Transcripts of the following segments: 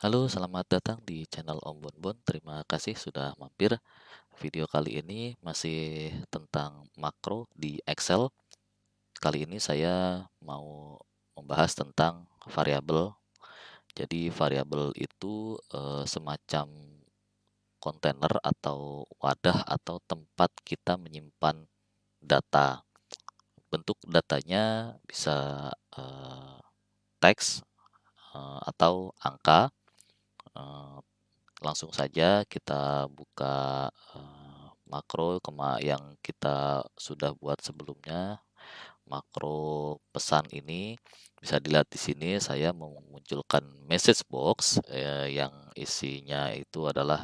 Halo, selamat datang di channel Om Bonbon. Terima kasih sudah mampir. Video kali ini masih tentang makro di Excel. Kali ini saya mau membahas tentang variabel. Jadi variabel itu semacam kontainer atau wadah atau tempat kita menyimpan data. Bentuk datanya bisa teks atau angka. Eh, Langsung saja kita buka makro yang kita sudah buat sebelumnya. Makro pesan ini bisa dilihat di sini saya memunculkan message box yang isinya itu adalah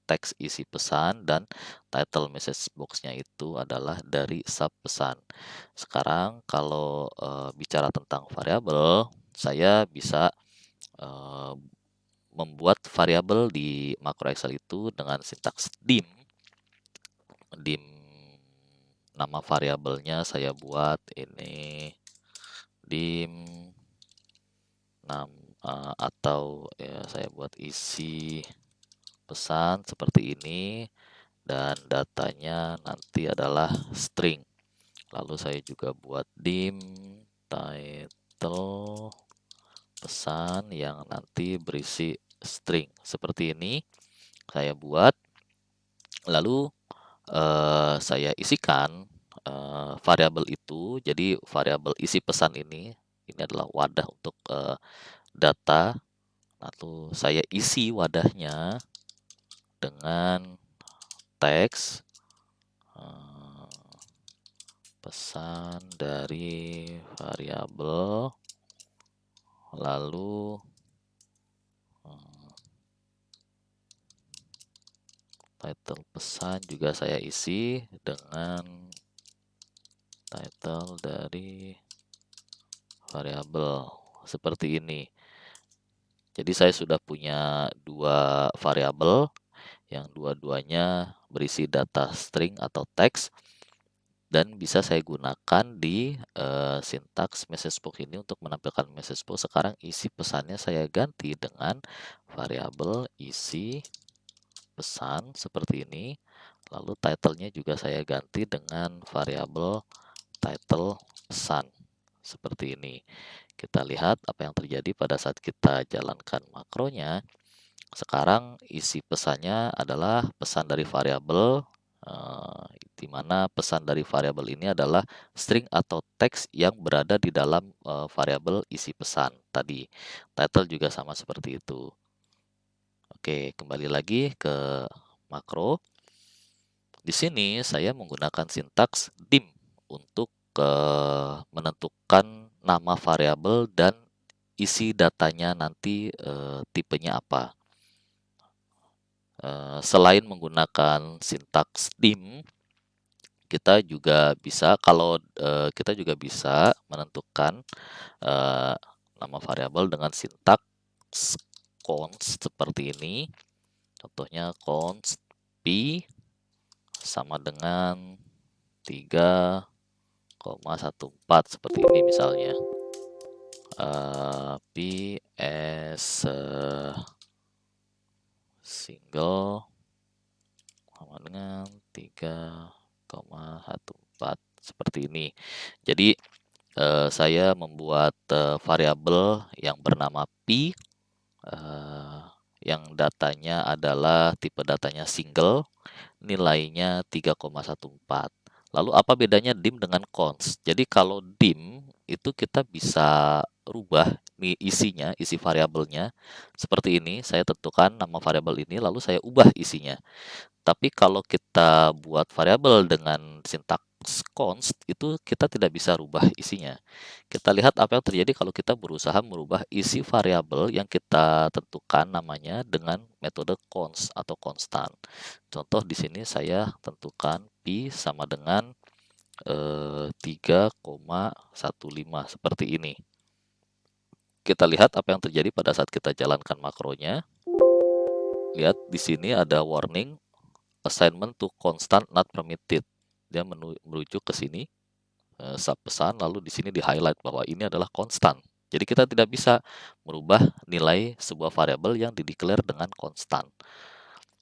teks isi pesan dan title message box-nya itu adalah dari sub pesan. Sekarang kalau bicara tentang variabel, saya bisa eh, membuat variabel di makro Excel itu dengan sintaks dim. Dim nama variabelnya saya buat ini dim atau ya saya buat isi pesan seperti ini dan datanya nanti adalah string. Lalu saya juga buat dim title pesan yang nanti berisi string seperti ini. Saya buat, lalu saya isikan variabel itu. Jadi variabel isi pesan ini adalah wadah untuk data. Lalu saya isi wadahnya dengan teks pesan dari variabel, lalu title pesan juga saya isi dengan title dari variabel seperti ini. Jadi saya sudah punya dua variabel yang dua-duanya berisi data string atau teks dan bisa saya gunakan di sintaks message box ini untuk menampilkan message box. Sekarang isi pesannya saya ganti dengan variabel isi pesan seperti ini. Lalu title-nya juga saya ganti dengan variabel title pesan seperti ini. Kita lihat apa yang terjadi pada saat kita jalankan makronya. Sekarang isi pesannya adalah pesan dari variabel, di mana pesan dari variabel ini adalah string atau teks yang berada di dalam variabel isi pesan tadi. Title juga sama seperti itu. Oke, kembali lagi ke makro. Di sini saya menggunakan sintaks dim untuk menentukan nama variabel dan isi datanya nanti tipenya apa. Selain menggunakan sintaks dim, kita juga bisa kita juga bisa menentukan nama variabel dengan sintaks const seperti ini. Contohnya const p sama dengan 3,14 seperti ini misalnya. P as single sama dengan 3,14 seperti ini. Jadi saya membuat variabel yang bernama p yang datanya adalah tipe datanya single, nilainya 3,14. Lalu apa bedanya dim dengan const? Jadi kalau dim itu kita bisa rubah nih isinya, isi variabelnya seperti ini. Saya tentukan nama variabel ini lalu saya ubah isinya. Tapi kalau kita buat variabel dengan sintaks const, itu kita tidak bisa rubah isinya. Kita lihat apa yang terjadi kalau kita berusaha merubah isi variabel yang kita tentukan namanya dengan metode const atau konstan. Contoh di sini saya tentukan pi sama dengan 3,15 seperti ini. Kita lihat apa yang terjadi pada saat kita jalankan makronya. Lihat di sini ada warning assignment to constant not permitted. Dia merujuk ke sini sub pesan, lalu di sini di highlight bahwa ini adalah konstan. Jadi kita tidak bisa merubah nilai sebuah variabel yang di-declare dengan konstan.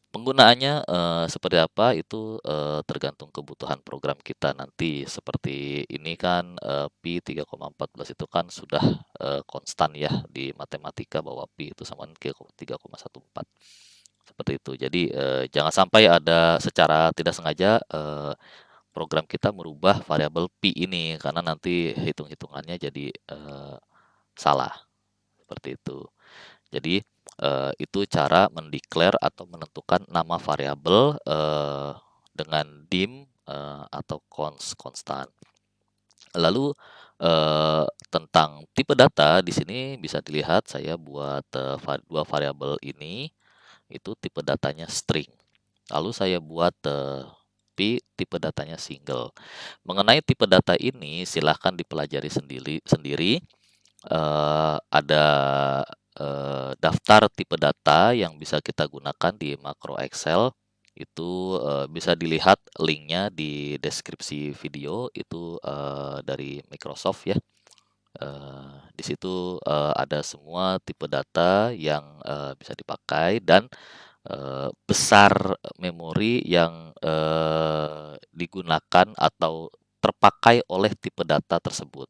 Penggunaannya, seperti apa itu, tergantung kebutuhan program kita nanti. Seperti ini kan, pi 3,14 itu kan sudah, konstan ya di matematika bahwa pi itu sama dengan 3,14. Seperti itu. Jadi, jangan sampai ada secara tidak sengaja, program kita merubah variabel pi ini, karena nanti hitung-hitungannya jadi, salah, seperti itu. Jadi, itu cara mendeklar atau menentukan nama variabel, dengan dim, atau konstan. Lalu, tentang tipe data di sini bisa dilihat saya buat, 2 variabel ini, itu tipe datanya string. Lalu saya buat, pi tipe datanya single. Mengenai tipe data ini silahkan dipelajari sendiri sendiri. Ada, daftar tipe data yang bisa kita gunakan di makro Excel, itu, bisa dilihat linknya di deskripsi video itu, dari Microsoft ya. Di situ, ada semua tipe data yang, bisa dipakai dan, besar memori yang, digunakan atau terpakai oleh tipe data tersebut.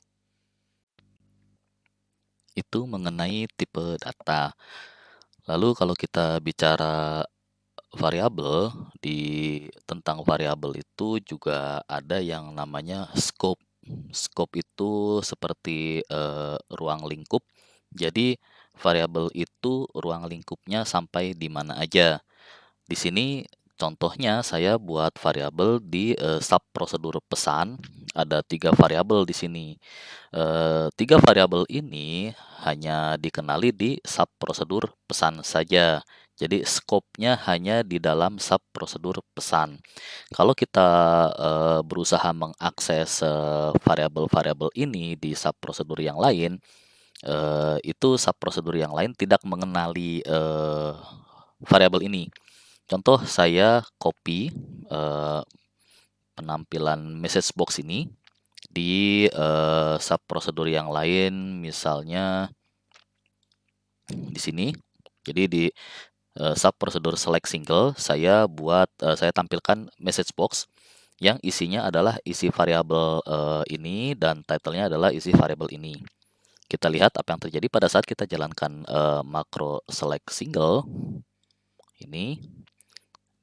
Itu mengenai tipe data. Lalu kalau kita bicara variabel, tentang variabel itu juga ada yang namanya scope. Scope itu seperti, ruang lingkup. Jadi variabel itu ruang lingkupnya sampai di mana aja. Di sini contohnya saya buat variabel di, sub prosedur pesan, ada 3 variabel di sini. 3 variabel ini hanya dikenali di sub prosedur pesan saja. Jadi skopnya hanya di dalam sub prosedur pesan. Kalau kita, berusaha mengakses, variabel-variabel ini di sub prosedur yang lain, itu sub prosedur yang lain tidak mengenali, variabel ini. Contoh saya copy, eee, penampilan message box ini di, sub prosedur yang lain, misalnya di sini. Jadi di, sub prosedur select single saya tampilkan message box yang isinya adalah isi variabel, ini dan title-nya adalah isi variabel ini. Kita lihat apa yang terjadi pada saat kita jalankan, makro select single ini,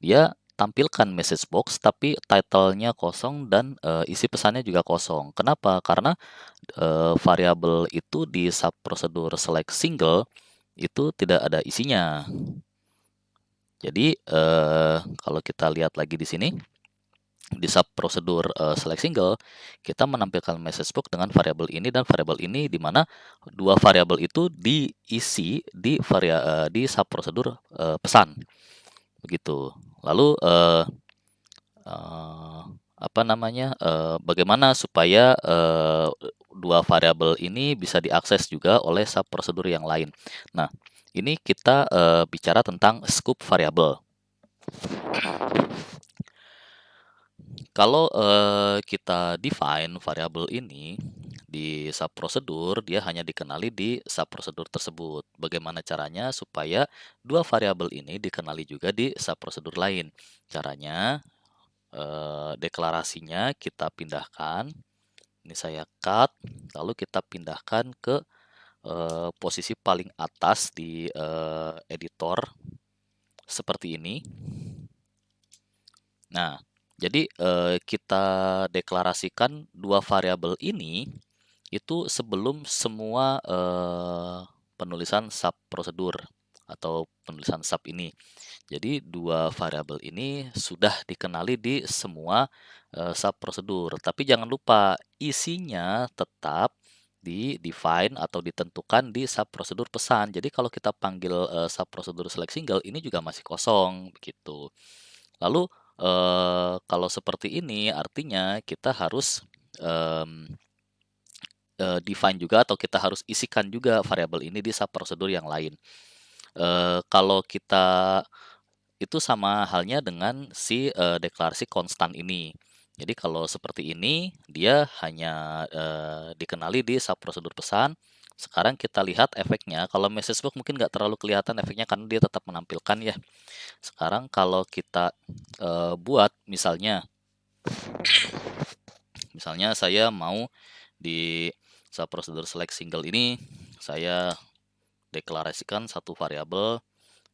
dia tampilkan message box tapi title-nya kosong dan, isi pesannya juga kosong. Kenapa? Karena, variabel itu di sub prosedur select single itu tidak ada isinya. Jadi, kalau kita lihat lagi di sini, di sub prosedur, select single, kita menampilkan message box dengan variabel ini dan variabel ini, di mana 2 variabel itu diisi di sub prosedur, pesan, begitu. Lalu, Eee, apa namanya, bagaimana supaya, 2 variabel ini bisa diakses juga oleh sub prosedur yang lain. Nah, ini kita, bicara tentang scope variabel. Kalau, kita define variabel ini di sub prosedur, dia hanya dikenali di sub prosedur tersebut. Bagaimana caranya supaya 2 variabel ini dikenali juga di sub prosedur lain? Caranya, deklarasinya kita pindahkan, ini saya cut, lalu kita pindahkan ke, posisi paling atas di, editor, seperti ini. Nah, jadi, kita deklarasikan 2 variabel ini, itu sebelum semua, penulisan sub prosedur atau penulisan sub ini. Jadi 2 variabel ini sudah dikenali di semua, sub prosedur. Tapi jangan lupa isinya tetap di-define atau ditentukan di sub prosedur pesan. Jadi kalau kita panggil, sub prosedur select single ini juga masih kosong, begitu. Lalu, kalau seperti ini artinya kita harus, mmm, define juga atau kita harus isikan juga variabel ini di sub prosedur yang lain. Kalau kita itu sama halnya dengan si, deklarasi konstan ini. Jadi kalau seperti ini, dia hanya, dikenali di sub prosedur pesan, Sekarang kita lihat efeknya, kalau messagebox mungkin nggak terlalu kelihatan efeknya karena dia tetap menampilkan ya. Sekarang kalau kita buat misalnya saya mau di prosedur select single ini saya deklarasikan satu variabel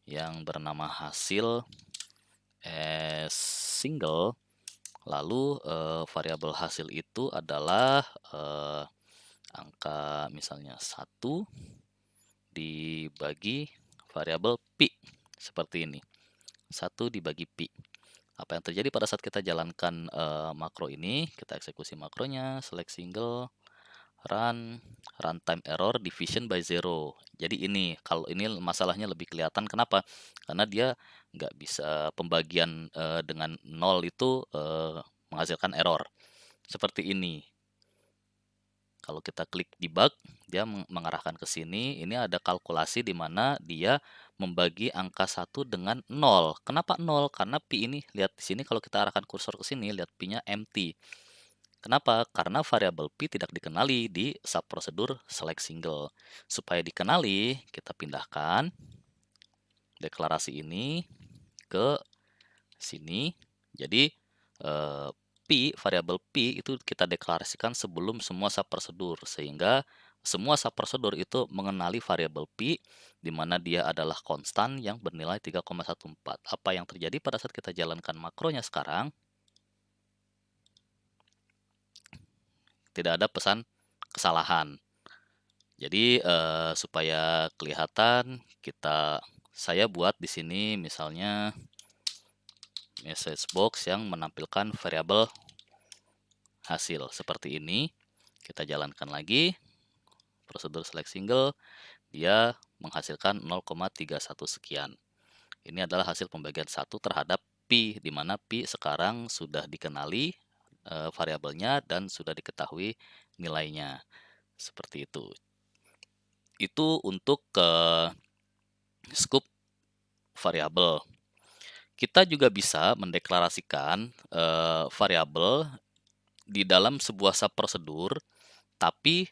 yang bernama hasil as single, lalu variabel hasil itu adalah angka misalnya 1 dibagi variabel pi, seperti ini. 1 dibagi pi. Apa yang terjadi pada saat kita jalankan makro ini, kita eksekusi makronya, select single, run, runtime error division by zero. Jadi ini, kalau ini masalahnya lebih kelihatan. Kenapa? Karena dia nggak bisa pembagian dengan 0 itu menghasilkan error. Seperti ini. Kalau kita klik debug, dia mengarahkan ke sini. Ini ada kalkulasi di mana dia membagi angka 1 dengan 0. Kenapa 0? Karena pi ini, lihat di sini kalau kita arahkan kursor ke sini, lihat pi-nya empty. Kenapa? Karena variabel pi tidak dikenali di subprosedur select single. Supaya dikenali, kita pindahkan deklarasi ini ke sini. Jadi variabel pi itu kita deklarasikan sebelum semua subprosedur, sehingga semua subprosedur itu mengenali variabel pi di mana dia adalah konstan yang bernilai 3,14. Apa yang terjadi pada saat kita jalankan makronya sekarang? Tidak ada pesan kesalahan. Jadi supaya kelihatan, saya buat di sini misalnya message box yang menampilkan variabel hasil seperti ini. Kita jalankan lagi prosedur select single, dia menghasilkan 0,31 sekian. Ini adalah hasil pembagian 1 terhadap pi, di mana pi sekarang sudah dikenali variabelnya dan sudah diketahui nilainya. Seperti itu. Itu untuk scoop variabel. Kita juga bisa mendeklarasikan variabel di dalam sebuah subprosedur, tapi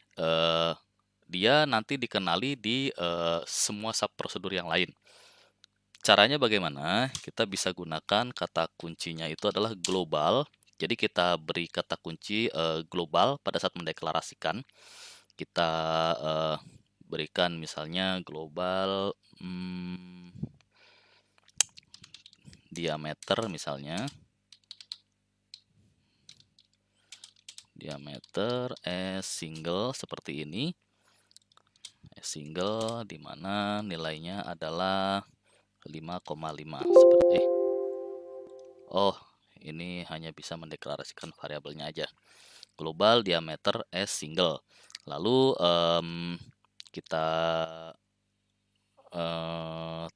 dia nanti dikenali di semua subprosedur yang lain. Caranya bagaimana? Kita bisa gunakan kata kuncinya itu adalah global. Jadi kita beri kata kunci global pada saat mendeklarasikan. Kita berikan misalnya global diameter misalnya. Diameter as single seperti ini. Single di mana nilainya adalah 5,5 seperti oh, ini hanya bisa mendeklarasikan variabelnya aja. Global diameter as single. Lalu kita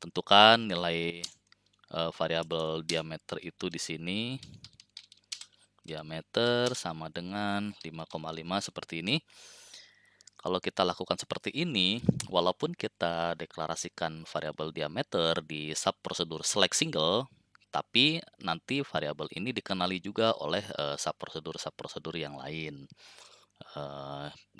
tentukan nilai variabel diameter itu di sini. Diameter sama dengan 5,5 seperti ini. Kalau kita lakukan seperti ini, walaupun kita deklarasikan variabel diameter di subprosedur select single, tapi nanti variabel ini dikenali juga oleh subprosedur yang lain.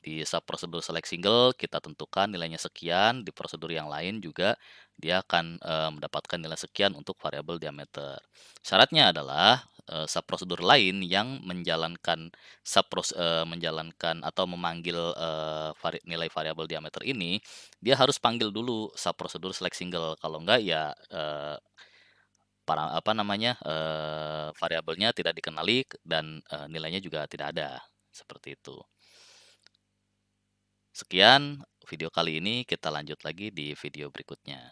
Di subprosedur select single kita tentukan nilainya sekian, di prosedur yang lain juga dia akan mendapatkan nilai sekian untuk variabel diameter. Syaratnya adalah subprosedur lain yang menjalankan atau memanggil nilai variabel diameter ini, dia harus panggil dulu subprosedur select single. Kalau enggak ya variabelnya tidak dikenali dan nilainya juga tidak ada. Seperti itu. Sekian video kali ini, kita lanjut lagi di video berikutnya.